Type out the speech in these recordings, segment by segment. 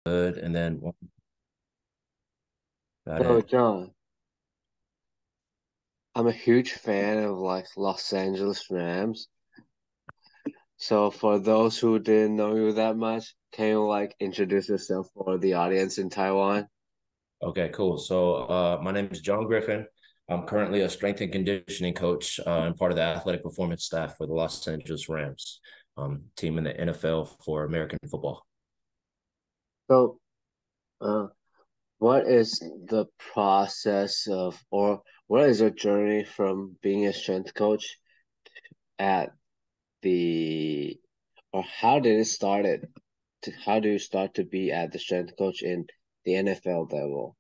good, and then got So, it. John, I'm a huge fan of Los Angeles Rams. So, for those who didn't know you that much, can you introduce yourself for the audience in Taiwan? Okay, cool. So, my name is John Griffin. I'm currently a strength and conditioning coach and part of the athletic performance staff for the Los Angeles Rams, team in the NFL for American football. So, uh, what is the process or what is your journey from being a strength coach at the, or how did it start it? How do you start to be at the strength coach in the NFL level?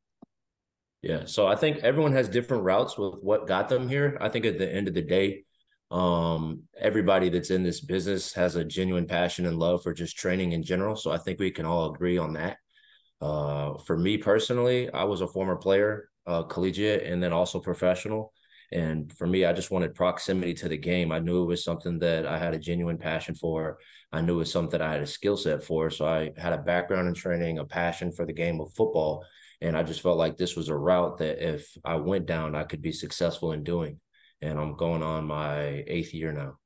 Yeah, so I think everyone has different routes with what got them here. I think at the end of the day, everybody that's in this business has a genuine passion and love for just training in general. So I think we can all agree on that. For me personally, I was a former player, collegiate, and then also professional. And for me, I just wanted proximity to the game. I knew it was something that I had a genuine passion for. I knew it was something I had a skill set for. So I had a background in training, a passion for the game of football. And I just felt like this was a route that if I went down, I could be successful in doing. And I'm going on my eighth year now.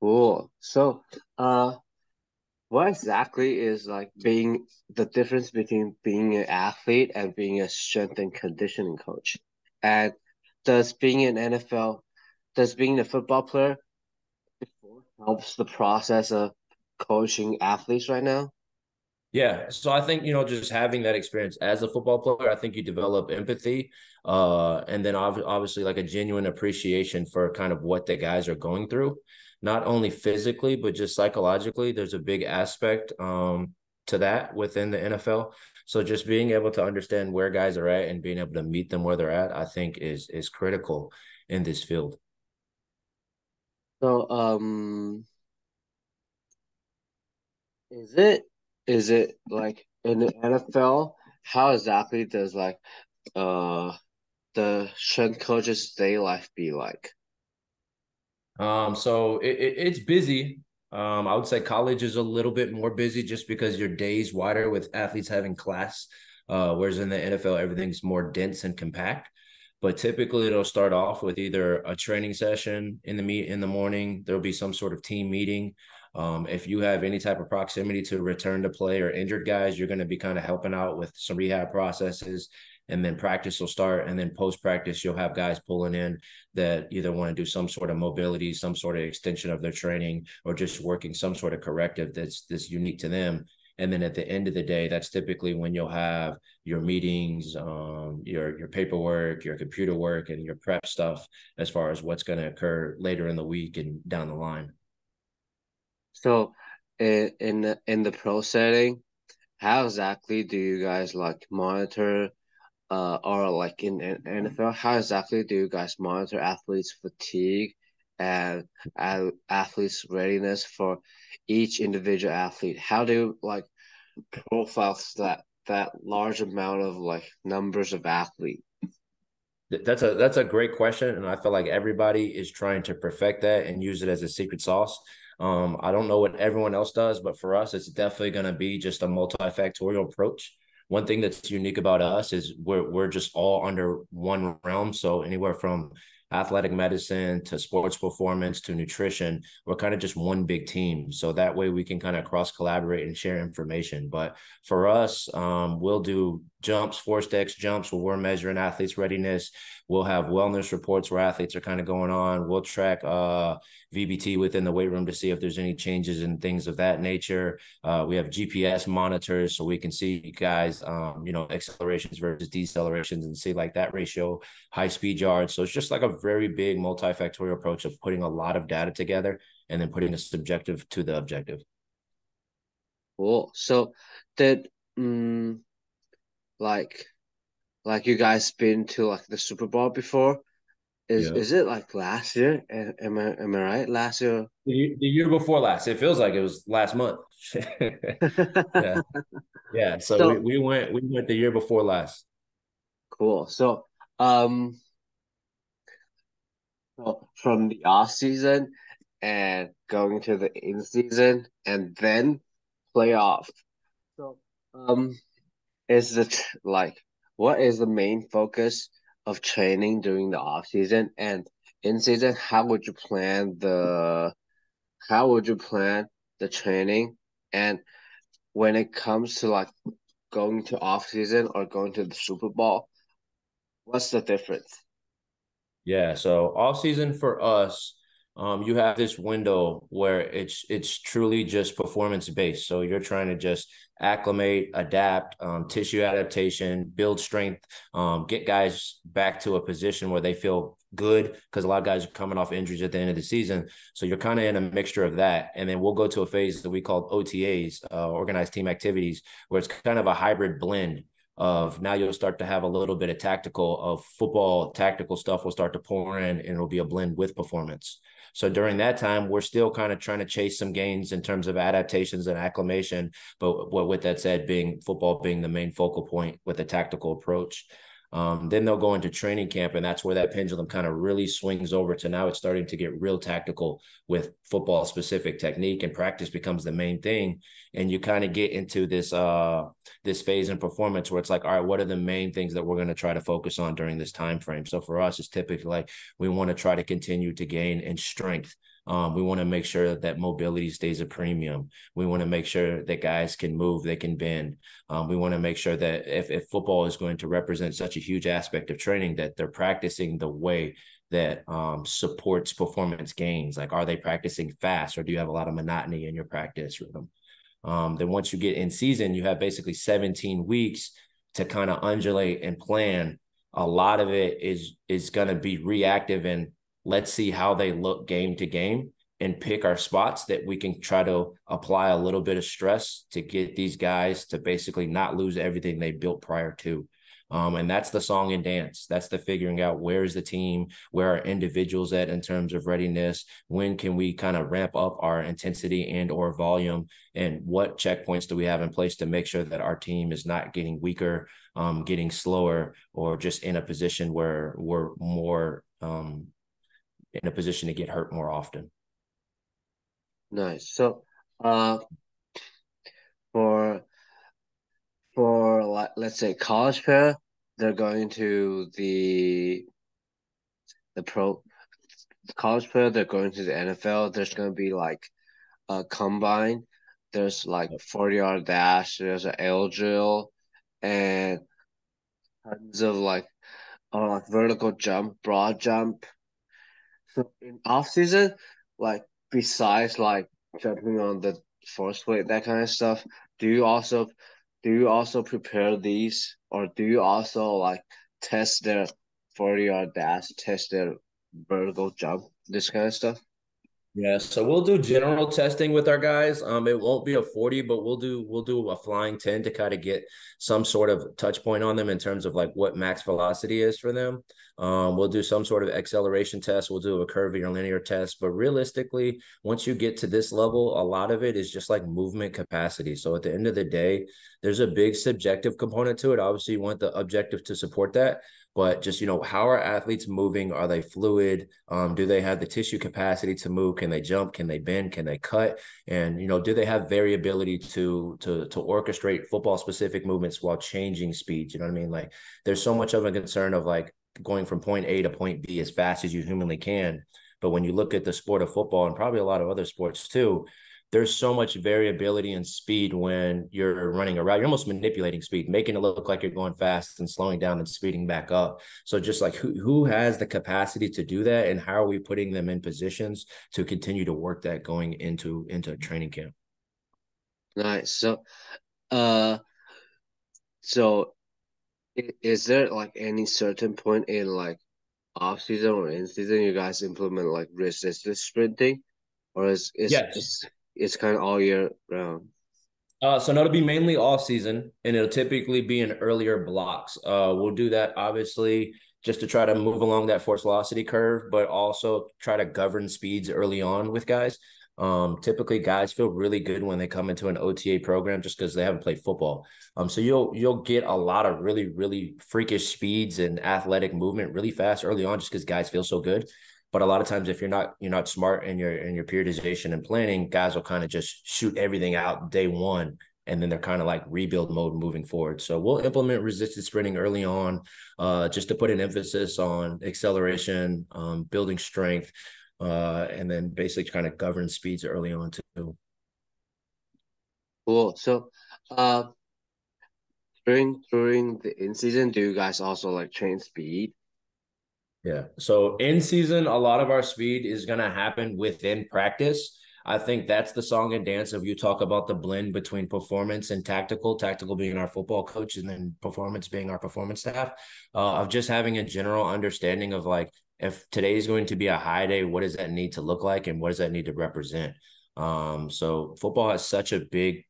Cool. So, what exactly is being the difference between being an athlete and being a strength and conditioning coach? And does being an NFL, does being a football player before helps the process of coaching athletes right now? Yeah, so I think just having that experience as a football player, I think you develop empathy, and then obviously like a genuine appreciation for kind of what the guys are going through, not only physically but just psychologically. There's a big aspect to that within the NFL. So just being able to understand where guys are at and being able to meet them where they're at, I think is critical in this field. So, is it like in the NFL, how exactly does uh the strength coach's day life be like? So it's busy. I would say college is a little bit more busy just because your day's wider with athletes having class. Whereas in the NFL, everything's more dense and compact. But typically, it'll start off with either a training session in the morning. There'll be some sort of team meeting. If you have any type of proximity to return to play or injured guys, you're going to be kind of helping out with some rehab processes. And then practice will start. And then post practice, you'll have guys pulling in that either want to do some sort of mobility, some sort of extension of their training, or just working some sort of corrective that's unique to them. And then at the end of the day, that's typically when you'll have your meetings, your paperwork, your computer work, and your prep stuff as far as what's going to occur later in the week and down the line. So, in the pro setting, how exactly do you guys monitor or in NFL, how exactly do you guys monitor athletes' fatigue and athletes' readiness for each individual athlete? How do you profile that large amount of numbers of athletes? That's a great question, and I feel like everybody is trying to perfect that and use it as a secret sauce. I don't know what everyone else does, but for us, it's definitely going to be just a multifactorial approach. One thing that's unique about us is we're just all under one realm. So anywhere from athletic medicine to sports performance to nutrition, we're kind of just one big team. So that way we can kind of cross collaborate and share information. But for us, we'll do jumps, force decks jumps where we're measuring athletes' readiness. We'll have wellness reports where athletes are kind of going on. We'll track VBT within the weight room to see if there's any changes and things of that nature. We have GPS monitors so we can see guys, accelerations versus decelerations and see like that ratio, high speed yards. So it's just like a very big multifactorial approach of putting a lot of data together and then putting the subjective to the objective. Cool. So, did mm, like you guys been to the Super Bowl before? Is Yeah. is it like last year? Am I right? Last year. The year before last, it feels like it was last month. Yeah. Yeah. So we, So we went we went the year before last. cool. Um, so from the off season and going to the in season and then playoff. So, Um, is it like what is the main focus of training during the off season and in season? How would you plan the training? And when it comes to like going to off season or going to the Super Bowl, what's the difference? Yeah, so off season for us, you have this window where it's truly just performance based. So you're trying to just acclimate, adapt, tissue adaptation, build strength, get guys back to a position where they feel good because a lot of guys are coming off injuries at the end of the season. So you're kind of in a mixture of that, and then we'll go to a phase that we call OTAs, organized team activities, where it's kind of a hybrid blend of now you'll start to have a little bit of tactical of football tactical stuff will start to pour in and it'll be a blend with performance. So during that time, we're still kind of trying to chase some gains in terms of adaptations and acclimation. But with that said, being football being the main focal point with a tactical approach. Then they'll go into training camp, and that's where that pendulum kind of really swings over to now it's starting to get real tactical with football specific technique, and practice becomes the main thing. And you kind of get into this phase in performance where it's like, all right, what are the main things that we're going to try to focus on during this time frame? So for us, it's typically like we want to try to continue to gain in strength. We want to make sure that mobility stays a premium. We want to make sure that guys can move, they can bend. We want to make sure that if football is going to represent such a huge aspect of training, that they're practicing the way that supports performance gains. Like, are they practicing fast, or do you have a lot of monotony in your practice rhythm? Then once you get in season, you have basically 17 weeks to kind of undulate and plan. A lot of it is going to be reactive, and let's see how they look game to game and pick our spots that we can try to apply a little bit of stress to get these guys to basically not lose everything they built prior to. And that's the song and dance. That's the figuring out where's the team, where are individuals at in terms of readiness, when can we kind of ramp up our intensity and or volume, and what checkpoints do we have in place to make sure that our team is not getting weaker, getting slower, or just in a position where we're more in a position to get hurt more often. Nice. So, uh, for for like let's say college pair, they're going to the pro college player, they're going to the NFL. There's going to be like a combine. There's like 40-yard dash. There's an L drill and tons of like vertical jump, broad jump. So in off season, like besides like jumping on the force plate, that kind of stuff, do you also do you also prepare these or do you also like test their 40-yard dash, test their vertical jump, this kind of stuff? Yeah, so we'll do general testing with our guys. It won't be a 40, but we'll do a flying 10 to kind of get some sort of touch point on them in terms of like what max velocity is for them. We'll do some sort of acceleration test. We'll do a curvy or linear test. But realistically, once you get to this level, a lot of it is just like movement capacity. So at the end of the day, there's a big subjective component to it. Obviously, you want the objective to support that, but just how are athletes moving? Are they fluid? Do they have the tissue capacity to move? Can they jump? Can they bend? Can they cut? And do they have variability to orchestrate football specific movements while changing speeds? You know what I mean? Like, there's so much of a concern of like going from point A to point B as fast as you humanly can. But when you look at the sport of football and probably a lot of other sports too, there's so much variability in speed when you're running a route. You're almost manipulating speed, making it look like you're going fast and slowing down and speeding back up. So just like who has the capacity to do that, and how are we putting them in positions to continue to work that going into training camp? Nice. Uh, so is there like any certain point in like off season or in season you guys implement like resistance sprinting, or Yes. it's kind of all year round? So that'll be mainly off season, and it'll typically be in earlier blocks. We'll do that obviously just to try to move along that force velocity curve, but also try to govern speeds early on with guys. Typically, guys feel really good when they come into an OTA program just because they haven't played football. So you'll get a lot of really really freakish speeds and athletic movement really fast early on, just because guys feel so good. But a lot of times, if you're not smart in your periodization and planning, guys will kind of just shoot everything out day one, and then they're kind of like rebuild mode moving forward. So we'll implement resisted sprinting early on, just to put an emphasis on acceleration, building strength, and then basically kind of govern speeds early on too. Cool. So, during the in season, do you guys also like train speed? Yeah. So in season, a lot of our speed is going to happen within practice. I think that's the song and dance of you talk about the blend between performance and tactical being our football coach and then performance being our performance staff, of just having a general understanding of like, if today is going to be a high day, what does that need to look like and what does that need to represent? So football has such a big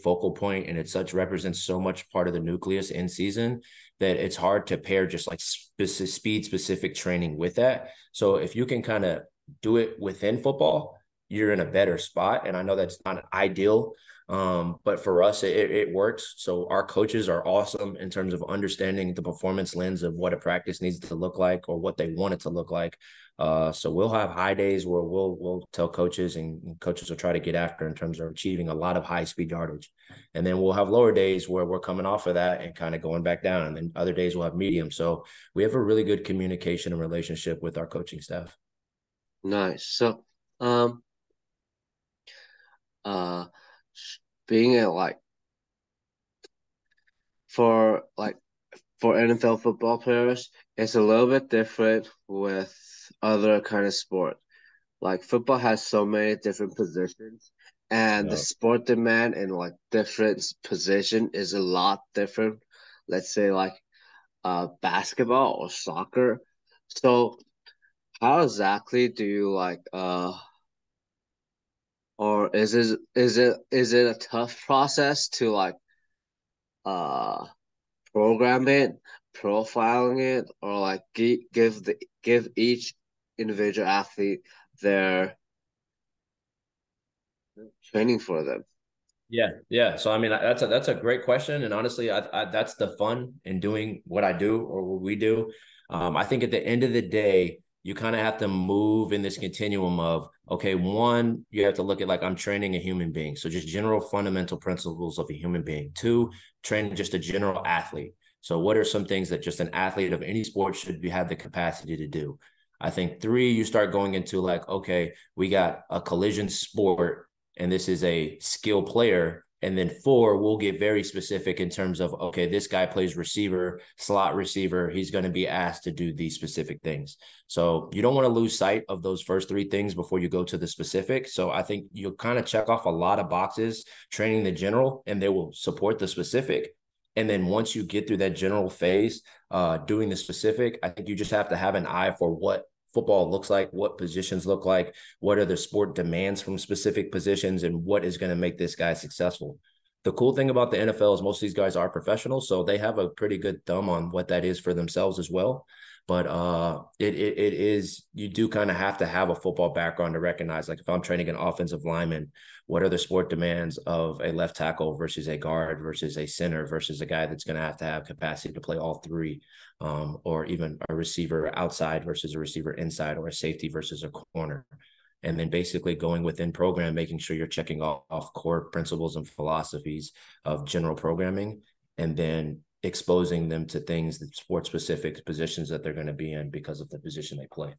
focal point and it such represents so much part of the nucleus in season that it's hard to pair just like speed specific training with that. So if you can kind of do it within football, you're in a better spot. And I know that's not ideal, but for us, it works. So our coaches are awesome in terms of understanding the performance lens of what a practice needs to look like or what they want it to look like. So we'll have high days where we'll tell coaches and coaches will try to get after in terms of achieving a lot of high speed yardage. And then we'll have lower days where we're coming off of that and kind of going back down. And then other days we'll have medium. So we have a really good communication and relationship with our coaching staff. Nice. So, uh, being a for like for NFL football players, it's a little bit different with other kind of sport. Like football has so many different positions, and the Yeah. sport demand in like different position is a lot different. Let's say like basketball or soccer. So how exactly do you like or is it a tough process to like uh program it, profiling it, or like give each individual athlete their training for them? Yeah. So I mean, that's a great question, and honestly, that's the fun in doing what I do or what we do. I think at the end of the day, you kind of have to move in this continuum of okay, one, you have to look at like I'm training a human being, so just general fundamental principles of a human being. Two, training just a general athlete. So what are some things that just an athlete of any sport should be have the capacity to do? I think three, you start going into like okay, we got a collision sport and this is a skill player. And then four, we'll get very specific in terms of, okay, this guy plays receiver, slot receiver. He's going to be asked to do these specific things. So you don't want to lose sight of those first three things before you go to the specific. So I think you'll kind of check off a lot of boxes training the general, and they will support the specific. And then once you get through that general phase, doing the specific, I think you just have to have an eye for what football looks like, what positions look like, what are the sport demands from specific positions, and what is going to make this guy successful. The cool thing about the NFL is most of these guys are professionals, so they have a pretty good thumb on what that is for themselves as well. But it is you do kind of have to have a football background to recognize like if I'm training an offensive lineman, what are the sport demands of a left tackle versus a guard versus a center versus a guy that's going to have capacity to play all three, or even a receiver outside versus a receiver inside, or a safety versus a corner. And then basically going within program, making sure you're checking off core principles and philosophies of general programming, and then exposing them to things that sport specific positions that they're going to be in because of the position they play.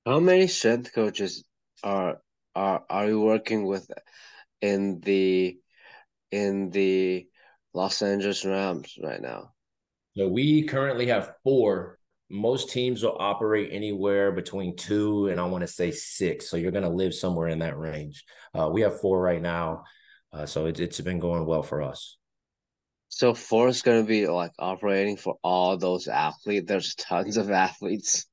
How many strength coaches are are you working with in the in the Los Angeles Rams right now? So we currently have four. Most teams will operate anywhere between two and I want to say six. So you're going to live somewhere in that range. We have four right now. So it's been going well for us. So Ford's gonna be like operating for all those athletes. There's tons of athletes.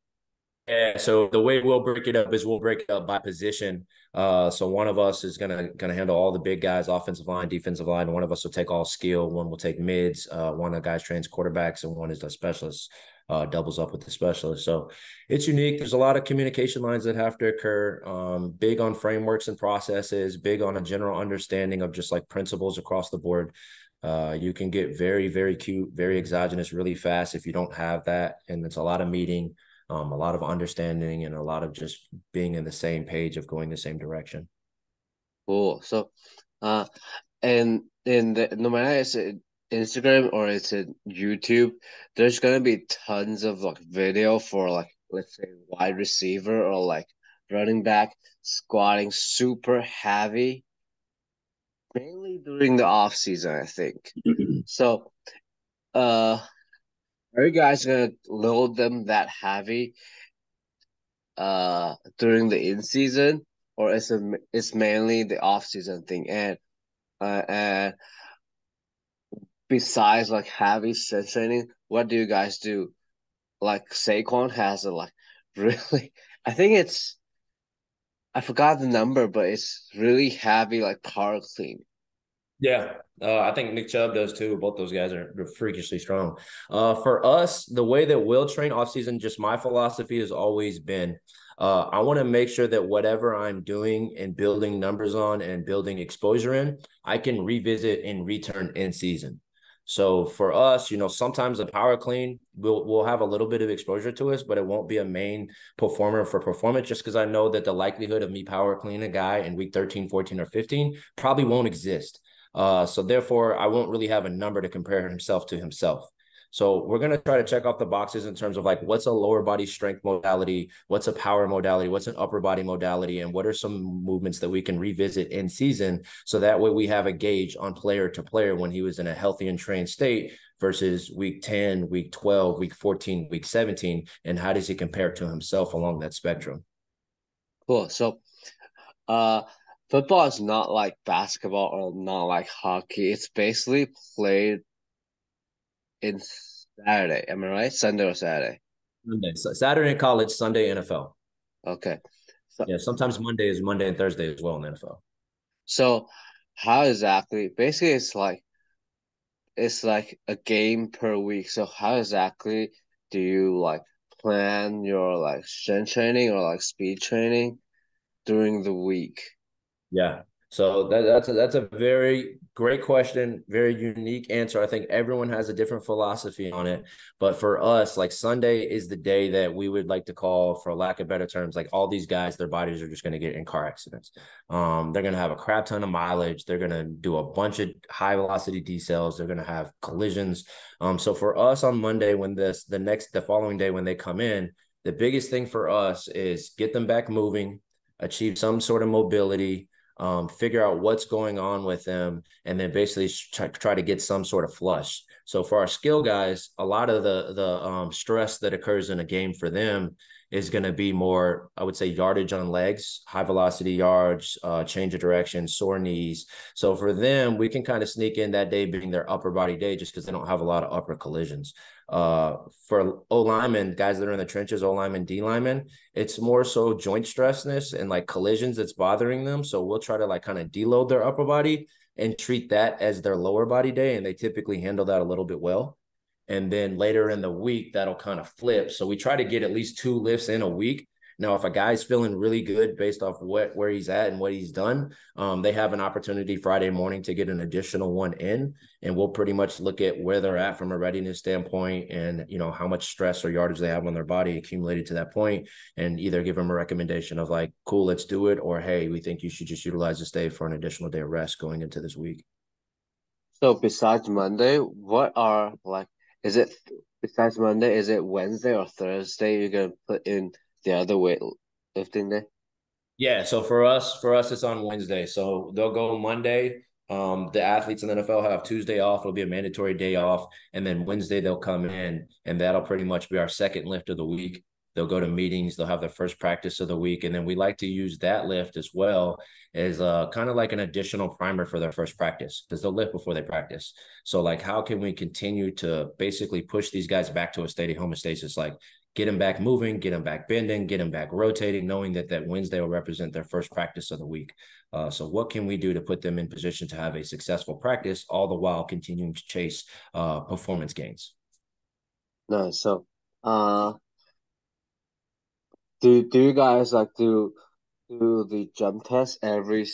Yeah, so the way we'll break it up is we'll break it up by position. So one of us is gonna handle all the big guys, offensive line, defensive line. One of us will take all skill. One will take mids. One of the guys trains quarterbacks, and one is the specialist. Doubles up with the specialist. So it's unique. There's a lot of communication lines that have to occur. Big on frameworks and processes. Big on a general understanding of just like principles across the board. You can get very cute, very exogenous, really fast if you don't have that, and it's a lot of meeting, a lot of understanding, and a lot of just being in the same page of going the same direction. Cool. So, uh, and in the no matter it's in Instagram or it's in YouTube, there's gonna be tons of like video for like let's say wide receiver or like running back squatting super heavy, mainly during the off season, I think. So, are you guys gonna load them that heavy during the in season, or it's mainly the off season thing? And besides like heavy strength training, what do you guys do? Like Saquon has a like really, I think it's I forgot the number, but it's really heavy like power clean. Yeah, I think Nick Chubb does too. Both those guys are freakishly strong. For us, the way that we'll train off season, just my philosophy has always been, I want to make sure that whatever I'm doing and building numbers on and building exposure in, I can revisit and return in season. So for us, sometimes the power clean we'll have a little bit of exposure to us, but it won't be a main performer for performance just because I know that the likelihood of me power cleaning a guy in week 13, 14, or 15 probably won't exist. So therefore, I won't really have a number to compare himself to himself. So we're going to try to check off the boxes in terms of like what's a lower body strength modality, what's a power modality, what's an upper body modality, and what are some movements that we can revisit in season. So that way we have a gauge on player to player when he was in a healthy and trained state versus week 10, week 12, week 14, week 17, and how does he compare to himself along that spectrum? Cool. So, uh, football is not like basketball or not like hockey. It's basically played in Saturday. Am I right? Sunday or Saturday? Monday, so Saturday in college, Sunday NFL. Okay. So, Yeah, sometimes Monday is Monday and Thursday as well in the NFL. so how exactly? Basically, it's like a game per week. So how exactly do you like plan your like strength training or like speed training during the week? Yeah. So that's a very great question, very unique answer. I think everyone has a different philosophy on it, but for us, like Sunday is the day that we would like to call, for lack of better terms, like all these guys, their bodies are just going to get in car accidents. They're going to have a crap ton of mileage. They're going to do a bunch of high velocity decels. They're going to have collisions. So for us on Monday, when the following day when they come in, the biggest thing for us is get them back moving, achieve some sort of mobility, figure out what's going on with them, and then basically try to get some sort of flush. So for our skill guys, a lot of the stress that occurs in a game for them is going to be more, I would say, yardage on legs, high velocity yards, change of direction, sore knees. So for them, we can kind of sneak in that day being their upper body day just because they don't have a lot of upper collisions. For O linemen, guys that are in the trenches, O linemen, D linemen, it's more so joint stressness and like collisions that's bothering them. So we'll try to like kind of deload their upper body and treat that as their lower body day. And they typically handle that a little bit well. And then later in the week, that'll kind of flip. So we try to get at least 2 lifts in a week. Now, if a guy's feeling really good based off where he's at and what he's done, they have an opportunity Friday morning to get an additional one in, and we'll pretty much look at where they're at from a readiness standpoint, and how much stress or yardage they have on their body accumulated to that point, and either give them a recommendation of like, cool, let's do it, or hey, we think you should just utilize this day for an additional day of rest going into this week. So besides Monday, what are like is it besides Monday, is it Wednesday or Thursday you're gonna put in the other weightlifting day? Yeah, so for us, it's on Wednesday. So they'll go Monday. The athletes in the NFL have Tuesday off. It'll be a mandatory day off, and then Wednesday they'll come in, and that'll pretty much be our second lift of the week. They'll go to meetings. They'll have their first practice of the week, and then we like to use that lift as well as kind of like an additional primer for their first practice because they'll lift before they practice. So like, how can we continue to basically push these guys back to a state of homeostasis? Like get them back moving, get them back bending, get them back rotating, knowing that Wednesday will represent their first practice of the week. So what can we do to put them in position to have a successful practice, all the while continuing to chase performance gains? No, so uh do you guys like do the jump test every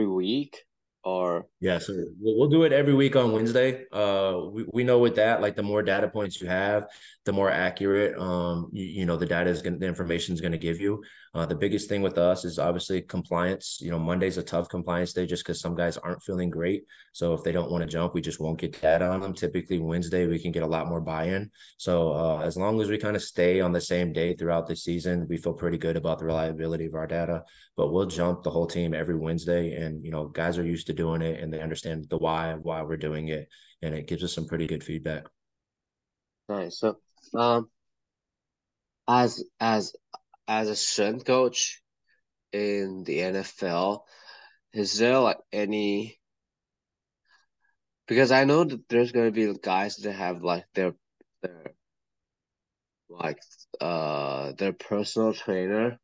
week or Yeah, so we'll do it every week on Wednesday. We know with that, like the more data points you have, the more accurate the data is going, the information is going to give you. The biggest thing with us is obviously compliance. Monday's a tough compliance day just because some guys aren't feeling great. So if they don't want to jump, we just won't get data on them. Typically Wednesday we can get a lot more buy-in. So as long as we kind of stay on the same day throughout the season, we feel pretty good about the reliability of our data. But we'll jump the whole team every Wednesday, and guys are used to doing it and they understand the why we're doing it, and it gives us some pretty good feedback. Nice. So, um, as as as a strength coach in the NFL, is there like any? Because I know that there's gonna be guys that have like their like their personal trainer.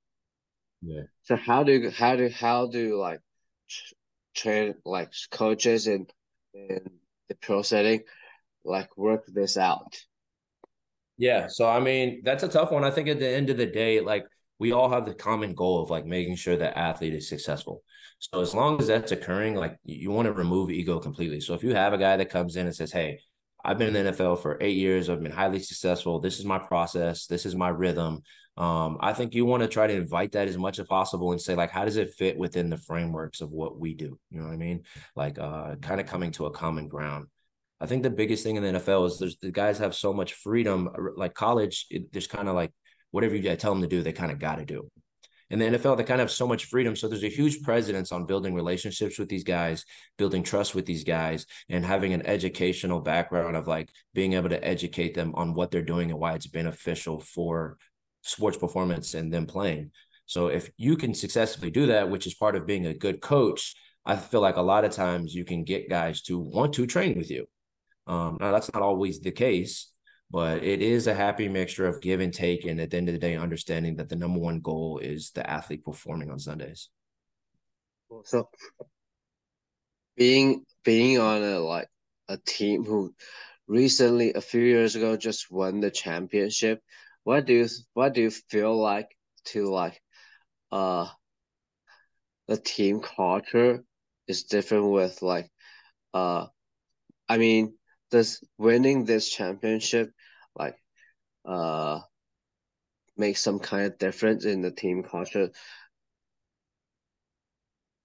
Yeah. So how do like train like coaches in the pro setting like work this out? Yeah. So I mean, that's a tough one. I think at the end of the day, like we all have the common goal of like making sure that athlete is successful. So as long as that's occurring, like you want to remove ego completely. So if you have a guy that comes in and says, "Hey, I've been in the NFL for 8 years. I've been highly successful. This is my process. This is my rhythm." I think you want to try to invite that as much as possible and say, like, how does it fit within the frameworks of what we do? You know what I mean? Like, kind of coming to a common ground. I think the biggest thing in the NFL is the guys have so much freedom. Like college, there's kind of like whatever you tell them to do, they kind of got to do. In the NFL, they kind of have so much freedom. So there's a huge precedence on building relationships with these guys, building trust with these guys, and having an educational background of like being able to educate them on what they're doing and why it's beneficial for sports performance and them playing. So if you can successfully do that, which is part of being a good coach, I feel like a lot of times you can get guys to want to train with you. Now that's not always the case, but it is a happy mixture of give and take. And at the end of the day, understanding that the number one goal is the athlete performing on Sundays. So being on a team who recently a few years ago just won the championship, what do you feel like to like uh the team culture is different with like uh I mean does winning this championship like uh make some kind of difference in the team culture?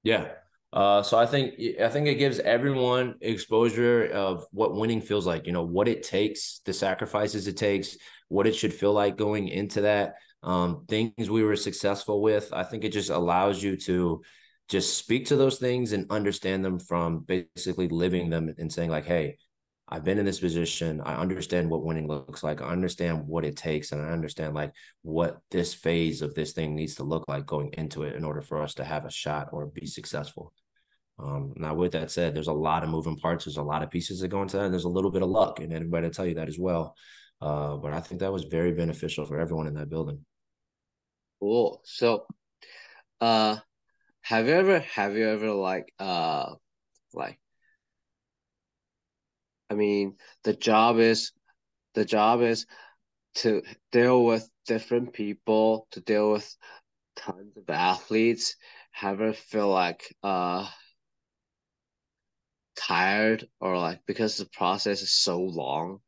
Yeah. So I think it gives everyone exposure of what winning feels like, what it takes, the sacrifices it takes, what it should feel like going into that, things we were successful with. I think it just allows you to just speak to those things and understand them from basically living them and saying like, hey, I've been in this position. I understand what winning looks like. I understand what it takes, and I understand like what this phase of this thing needs to look like going into it in order for us to have a shot or be successful. Now, with that said, there's a lot of moving parts. There's a lot of pieces that go into that, and there's a little bit of luck, and everybody will tell you that as well. But I think that was very beneficial for everyone in that building. Cool. So uh have you ever like I mean the job is to deal with different people, to deal with tons of athletes. Have you ever feel like tired or like because the process is so long?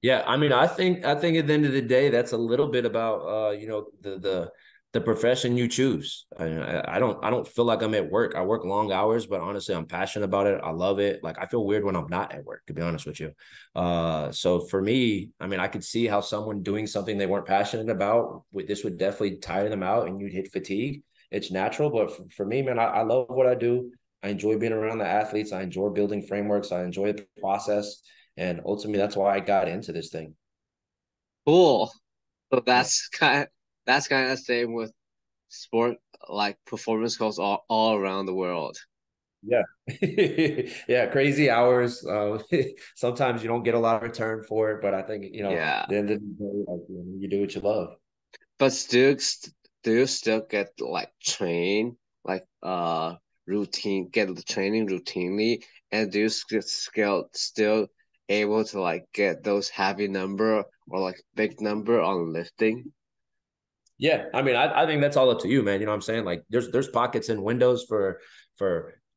Yeah, I mean, I think at the end of the day, that's a little bit about the profession you choose. I don't feel like I'm at work. I work long hours, but honestly, I'm passionate about it. I love it. Like I feel weird when I'm not at work, to be honest with you. So for me, I mean, I could see how someone doing something they weren't passionate about, this would definitely tire them out, and you'd hit fatigue. It's natural, but for me, man, I love what I do. I enjoy being around the athletes. I enjoy building frameworks. I enjoy the process. And ultimately, that's why I got into this thing. Cool. So Yeah. that's kind of the same with sport like performance coach all around the world. Yeah. Yeah. Crazy hours. Sometimes you don't get a lot of return for it, but I think, Yeah. the end of the day, like, you do what you love. But do you still get like train like routine get the training routinely and do you still able to like get those heavy number or like big number on lifting? Yeah, I mean, I think that's all up to you, man. You know what I'm saying? Like, there's pockets and windows for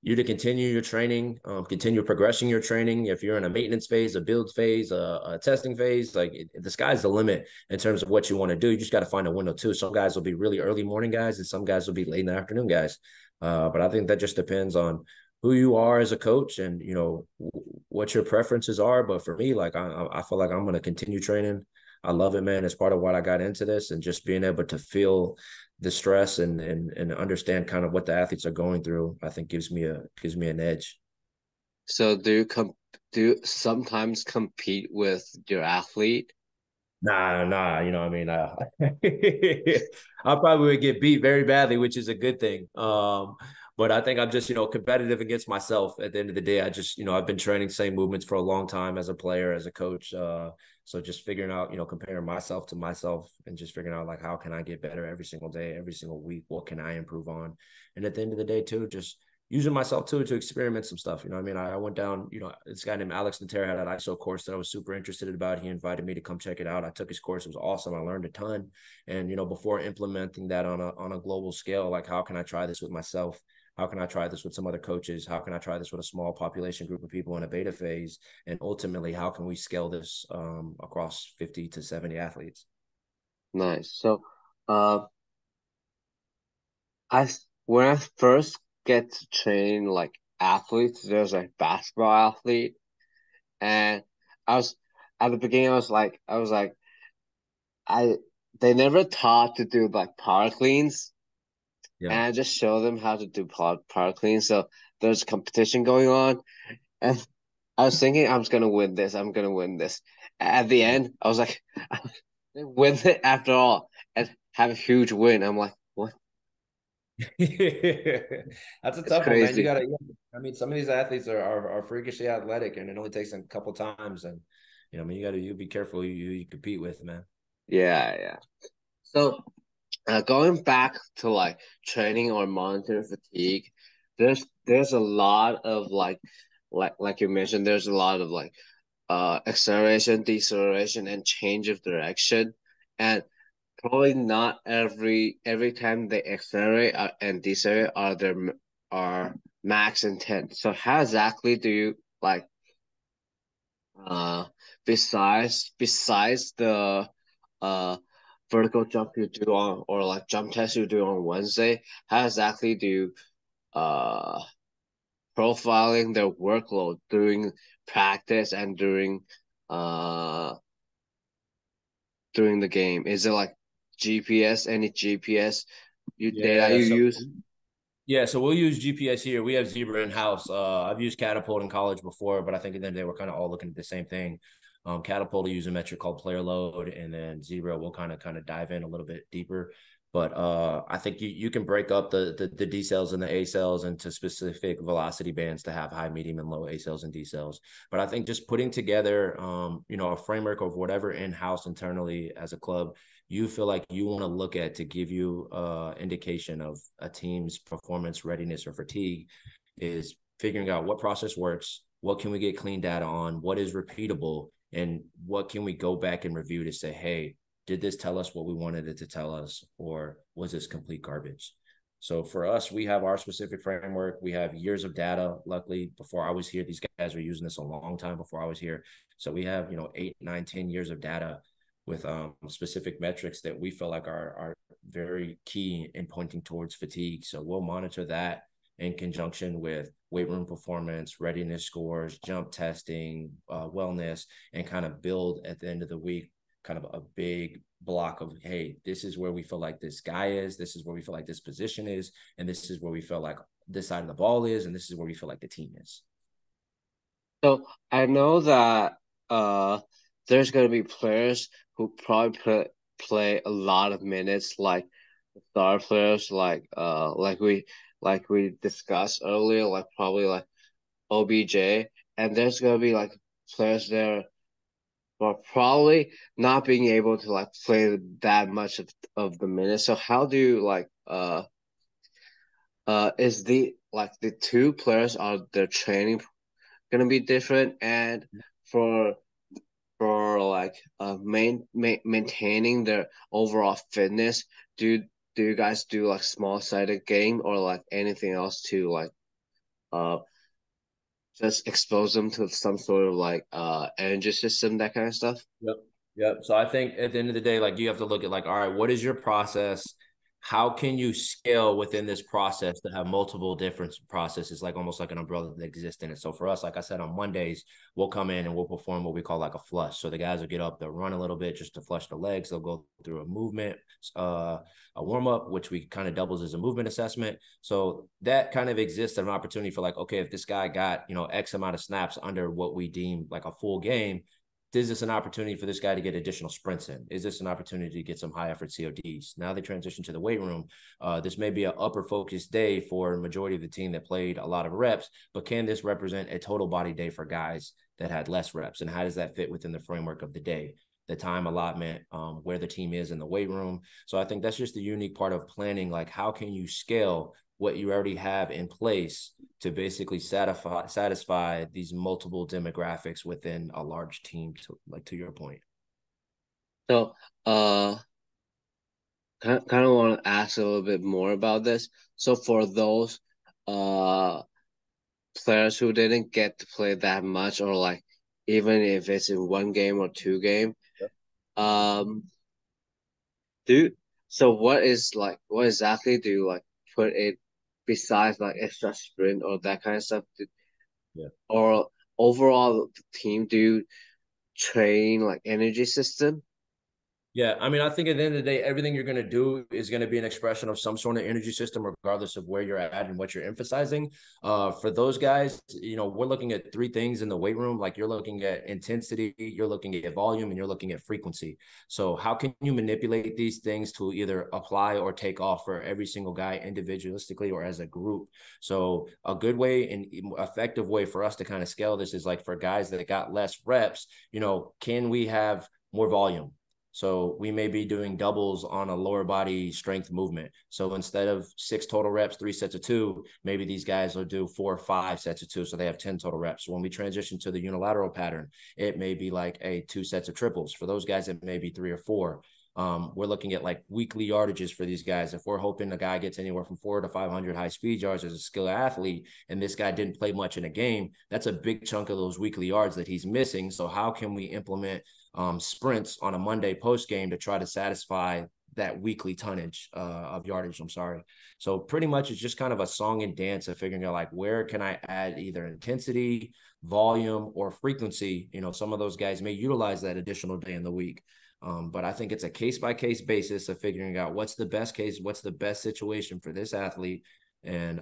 you to continue your training, continue progressing your training. If you're in a maintenance phase, a build phase, a testing phase, like the sky's the limit in terms of what you want to do. You just got to find a window too. Some guys will be really early morning guys, and some guys will be late in the afternoon guys. But I think that just depends on who you are as a coach and what your preferences are. But for me, like I feel like I'm going to continue training. I love it, man. It's part of what I got into this, and just being able to feel the stress and understand kind of what the athletes are going through, I think gives me an edge. So do you sometimes compete with your athlete? Nah, you know what I mean? I probably would get beat very badly, which is a good thing. But I think I'm just, competitive against myself at the end of the day. I just, I've been training same movements for a long time as a player, as a coach. So just figuring out, comparing myself to myself and just figuring out like how can I get better every single day, every single week? What can I improve on? And at the end of the day, too, just using myself too to experiment some stuff. You know what I mean? I went down, this guy named Alex Natera had an ISO course that I was super interested about. He invited me to come check it out. I took his course. It was awesome. I learned a ton. And, before implementing that on a global scale, like how can I try this with myself? How can I try this with some other coaches? How can I try this with a small population group of people in a beta phase? And ultimately, how can we scale this across 50 to 70 athletes? Nice. So, uh, when I first get to train like athletes, there's a basketball athlete, and I was at the beginning, I was like, I they never taught to do like power cleans, and Yeah. I just show them how to do power cleans. So there's competition going on, and I was thinking I'm just gonna win this. I'm gonna win this. At the end, I was like, win it after all, and have a huge win. I'm like, what? That's a It's tough one, man. You crazy. gotta, I mean, some of these athletes are freakishly athletic, and it only takes them a couple times. And I mean, you be careful who you compete with, man. Yeah, yeah. So going back to like training or monitoring fatigue, there's a lot of like you mentioned, there's a lot of like acceleration, deceleration, and change of direction, and probably not every time they accelerate and decelerate are max intent. So how exactly do you like uh besides the uh vertical jump you do on or like jump test you do on Wednesday, how exactly do you uh profiling their workload during practice and uh during the game? Is it like any GPS data Yeah, you so use? yeah, so we'll use GPS here. We have Zebra in house. I've used Catapult in college before, but I think then they were kind of all looking at the same thing. Catapult will use a metric called player load, and then Zebra will kind of dive in a little bit deeper. But I think you can break up the D cells and the A cells into specific velocity bands to have high, medium, and low A cells and D cells. But I think just putting together a framework of whatever in house internally as a club you feel like you want to look at to give you indication of a team's performance readiness or fatigue is figuring out what process works, what can we get clean data on, what is repeatable, and what can we go back and review to say, hey, did this tell us what we wanted it to tell us, or was this complete garbage? So for us, we have our specific framework. We have years of data. Luckily, before I was here, these guys were using this a long time before I was here. So we have, 8, 9, 10 years of data with specific metrics that we feel like are very key in pointing towards fatigue. So we'll monitor that in conjunction with weight room performance, readiness scores, jump testing, wellness, and kind of build at the end of the week kind of a big block of, hey, this is where we feel like this guy is, this is where we feel like this position is, and this is where we feel like this side of the ball is, and this is where we feel like the team is. So I know that there's gonna be players who probably play a lot of minutes, like the star players, like we discussed earlier, like probably like OBJ, and there's gonna be like players there who are probably not being able to like play that much of the minutes. So how do you like is the two players are their training gonna be different and for like maintaining their overall fitness, do do you guys do like small sided game or like anything else to like just expose them to some sort of like energy system, that kind of stuff. Yep. Yep. So I think at the end of the day, like you have to look at like, all right, what is your process? How can you scale within this process to have multiple different processes, like almost like an umbrella that exists in it? So for us, like I said, on Mondays, we'll come in and we'll perform what we call like a flush. So the guys will get up, they'll run a little bit just to flush the legs. They'll go through a movement, a warm up, which we kind of doubles as a movement assessment. So that kind of exists as an opportunity for like, okay, if this guy got, X amount of snaps under what we deem like a full game, is this an opportunity for this guy to get additional sprints in? Is this an opportunity to get some high effort CODs? Now they transition to the weight room. This may be an upper focus day for a majority of the team that played a lot of reps, but can this represent a total body day for guys that had less reps? And how does that fit within the framework of the day? The time allotment, where the team is in the weight room. So I think that's just the unique part of planning. Like, how can you scale what you already have in place to basically satisfy these multiple demographics within a large team, to your point? So, kind of want to ask a little bit more about this. So for those uh players who didn't get to play that much, or like even if it's in one game or two game, um, do so what exactly do you like put it besides like extra sprint or that kind of stuff? Yeah. Or overall the team do train like energy system? Yeah, I mean, I think at the end of the day, everything you're going to do is going to be an expression of some sort of energy system, regardless of where you're at and what you're emphasizing. For those guys, we're looking at three things in the weight room. Like you're looking at intensity, you're looking at volume, and you're looking at frequency. So how can you manipulate these things to either apply or take off for every single guy individualistically or as a group? So a good way and effective way for us to kind of scale this is like for guys that got less reps, can we have more volume? So we may be doing doubles on a lower body strength movement. So instead of 6 total reps, 3 sets of 2, maybe these guys will do 4 or 5 sets of 2. So they have 10 total reps. When we transition to the unilateral pattern, it may be like 2 sets of triples. For those guys, it may be 3 or 4. We're looking at like weekly yardages for these guys. If we're hoping the guy gets anywhere from 400 to 500 high speed yards as a skill athlete, and this guy didn't play much in a game, that's a big chunk of those weekly yards that he's missing. So how can we implement sprints on a Monday post game to try to satisfy that weekly tonnage of yardage? I'm sorry. So pretty much it's just kind of a song and dance of figuring out like where can I add either intensity, volume, or frequency. Some of those guys may utilize that additional day in the week. But I think it's a case by case basis of figuring out what's the best case, what's the best situation for this athlete. And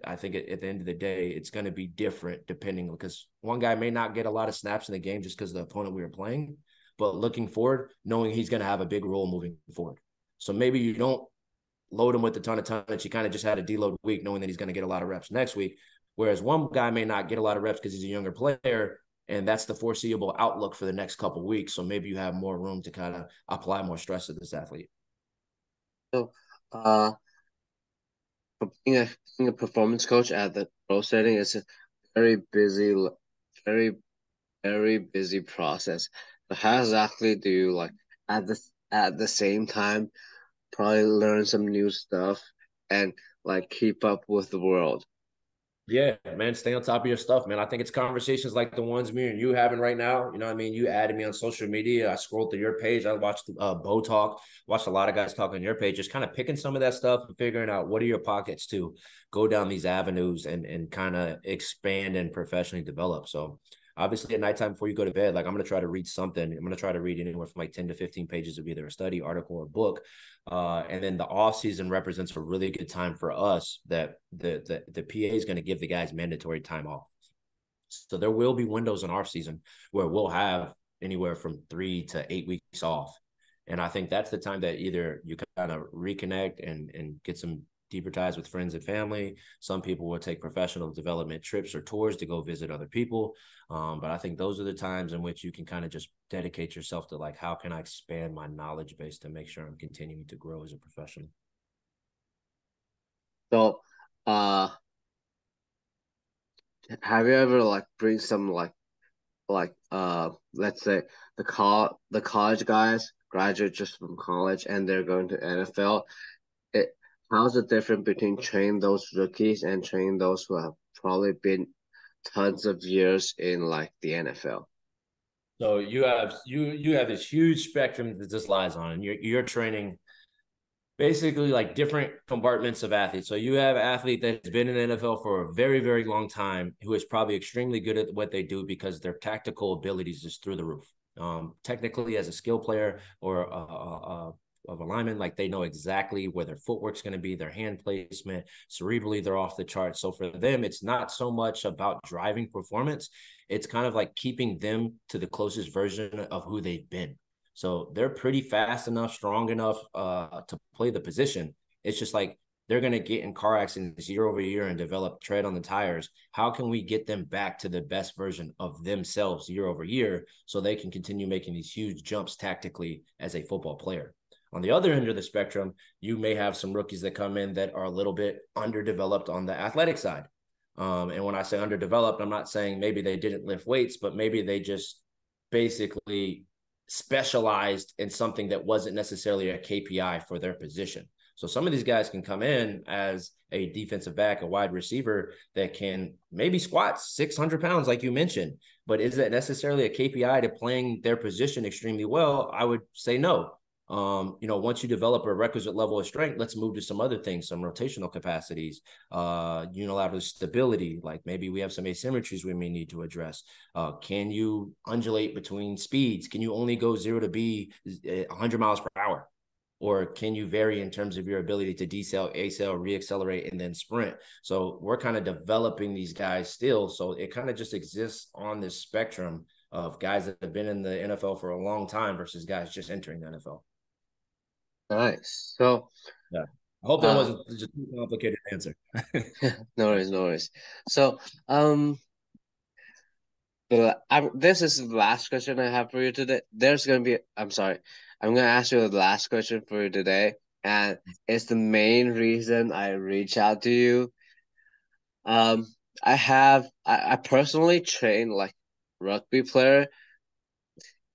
I think at the end of the day, it's going to be different depending, because one guy may not get a lot of snaps in the game just because of the opponent we were playing, but looking forward, knowing he's going to have a big role moving forward. So maybe you don't load him with a ton of tonnage. He kind of just had a deload week, knowing that he's going to get a lot of reps next week. Whereas one guy may not get a lot of reps because he's a younger player, and that's the foreseeable outlook for the next couple of weeks. So maybe you have more room to kind of apply more stress to this athlete. So, being a performance coach at the pro setting is a very busy, very very busy process. So how exactly do you like at the same time probably learn some new stuff and like keep up with the world? Yeah, man, stay on top of your stuff, man. I think it's conversations like the ones me and you having right now. You know what I mean? You added me on social media. I scrolled through your page. I watched Bo talk, watched a lot of guys talk on your page, just kind of picking some of that stuff and figuring out what are your pockets to go down these avenues and kind of expand and professionally develop. So obviously at nighttime before you go to bed, like I'm going to try to read something. I'm going to try to read anywhere from like 10 to 15 pages of either a study, article, or book. And then the off season represents a really good time for us that the PA is going to give the guys mandatory time off. So there will be windows in off season where we'll have anywhere from 3 to 8 weeks off. And I think that's the time that either you kind of reconnect and get some deeper ties with friends and family. Some people will take professional development trips or tours to go visit other people. But I think those are the times in which you can kind of just dedicate yourself to like, how can I expand my knowledge base to make sure I'm continuing to grow as a professional? So, uh, have you ever like bring some let's say the college guys graduate just from college and they're going to NFL. It how's the difference between training those rookies and training those who have probably been tons of years in like the NFL? So you have this huge spectrum that this lies on, and you're training basically like different compartments of athletes. So you have an athlete that's been in the NFL for a very, very long time who is probably extremely good at what they do because their tactical abilities is through the roof. Technically, as a skill player or of a lineman, like they know exactly where their footwork's going to be, their hand placement, cerebrally, they're off the chart. So for them, it's not so much about driving performance. It's kind of like keeping them to the closest version of who they've been. So they're pretty fast enough, strong enough to play the position. It's just like they're going to get in car accidents year over year and develop tread on the tires. How can we get them back to the best version of themselves year over year so they can continue making these huge jumps tactically as a football player? On the other end of the spectrum, you may have some rookies that come in that are a little bit underdeveloped on the athletic side. And when I say underdeveloped, I'm not saying maybe they didn't lift weights, but maybe they just basically specialized in something that wasn't necessarily a KPI for their position. So some of these guys can come in as a defensive back, a wide receiver that can maybe squat 600 pounds, like you mentioned. But is that necessarily a KPI to playing their position extremely well? I would say no. Once you develop a requisite level of strength, let's move to some other things, some rotational capacities, unilateral stability. Like maybe we have some asymmetries we may need to address. Can you undulate between speeds? Can you only go 0 to 100 miles per hour? Or can you vary in terms of your ability to decel, acel, reaccelerate, and then sprint? So we're kind of developing these guys still. So it kind of just exists on this spectrum of guys that have been in the NFL for a long time versus guys just entering the NFL. Nice. So, Yeah. I hope that uh, wasn't just too complicated answer. no worries, no worries. So, this is the last question I have for you today. I'm sorry, I'm gonna ask you the last question for you today, and it's the main reason I reach out to you. Um, I personally train like rugby player,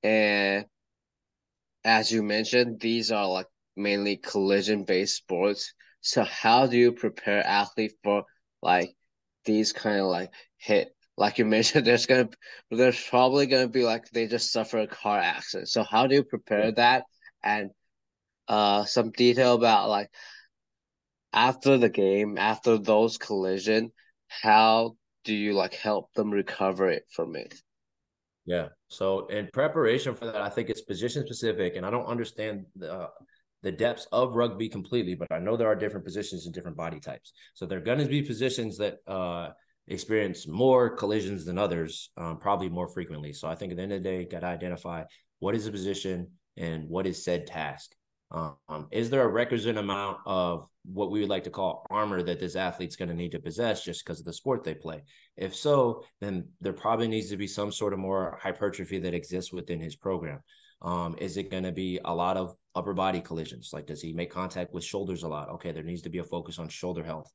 and as you mentioned, these are like mainly collision based sports. So how do you prepare athlete for like these kind of like hit? Like you mentioned, there's probably gonna be like they just suffer a car accident. So how do you Yeah. prepare that? And some detail about like after the game, after those collision, how do you like help them recover it from it? Yeah. So in preparation for that, I think it's position specific, and I don't understand the depths of rugby completely, but I know there are different positions and different body types. So there are going to be positions that experience more collisions than others, probably more frequently. So I think at the end of the day, got to identify what is the position and what is said task. Is there a requisite amount of what we would like to call armor that this athlete's going to need to possess just because of the sport they play? If so, then there probably needs to be some sort of more hypertrophy that exists within his program. Is it going to be a lot of upper body collisions? Like, does he make contact with shoulders a lot? Okay, there needs to be a focus on shoulder health.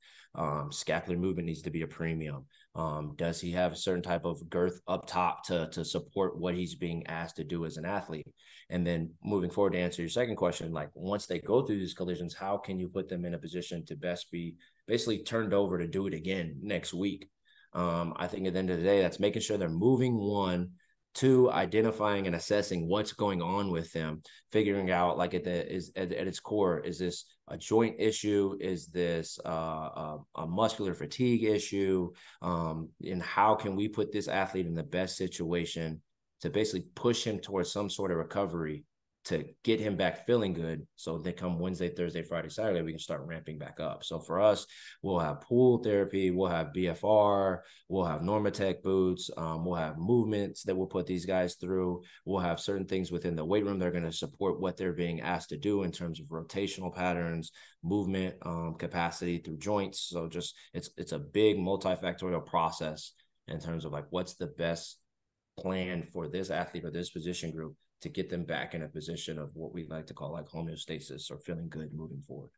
Scapular movement needs to be a premium. Does he have a certain type of girth up top to support what he's being asked to do as an athlete? And then moving forward to answer your second question, like once they go through these collisions, how can you put them in a position to best be basically turned over to do it again next week? I think at the end of the day, that's making sure they're moving one, two, identifying and assessing what's going on with them, figuring out like at its core, is this a joint issue? Is this a muscular fatigue issue? And how can we put this athlete in the best situation to basically push him towards some sort of recovery to get him back feeling good. So they come Wednesday, Thursday, Friday, Saturday, we can start ramping back up. So for us, we'll have pool therapy, we'll have BFR, we'll have Normatec boots, we'll have movements that we'll put these guys through. We'll have certain things within the weight room that are going to support what they're being asked to do in terms of rotational patterns, movement capacity through joints. So just it's a big multifactorial process in terms of like what's the best plan for this athlete or this position group to get them back in a position of what we like to call like homeostasis or feeling good moving forward.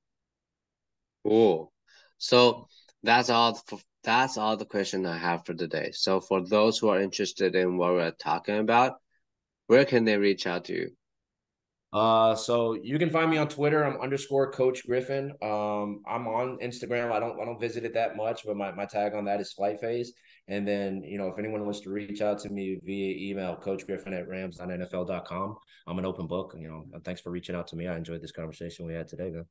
Cool. So that's all the question I have for today. So for those who are interested in what we're talking about, where can they reach out to you? So you can find me on Twitter. I'm underscore Coach Griffin. I'm on Instagram. I don't visit it that much, but my tag on that is Flight Phase. And then, if anyone wants to reach out to me via email, coachgriffin@rams.nfl.com. I'm an open book. Thanks for reaching out to me. I enjoyed this conversation we had today, man.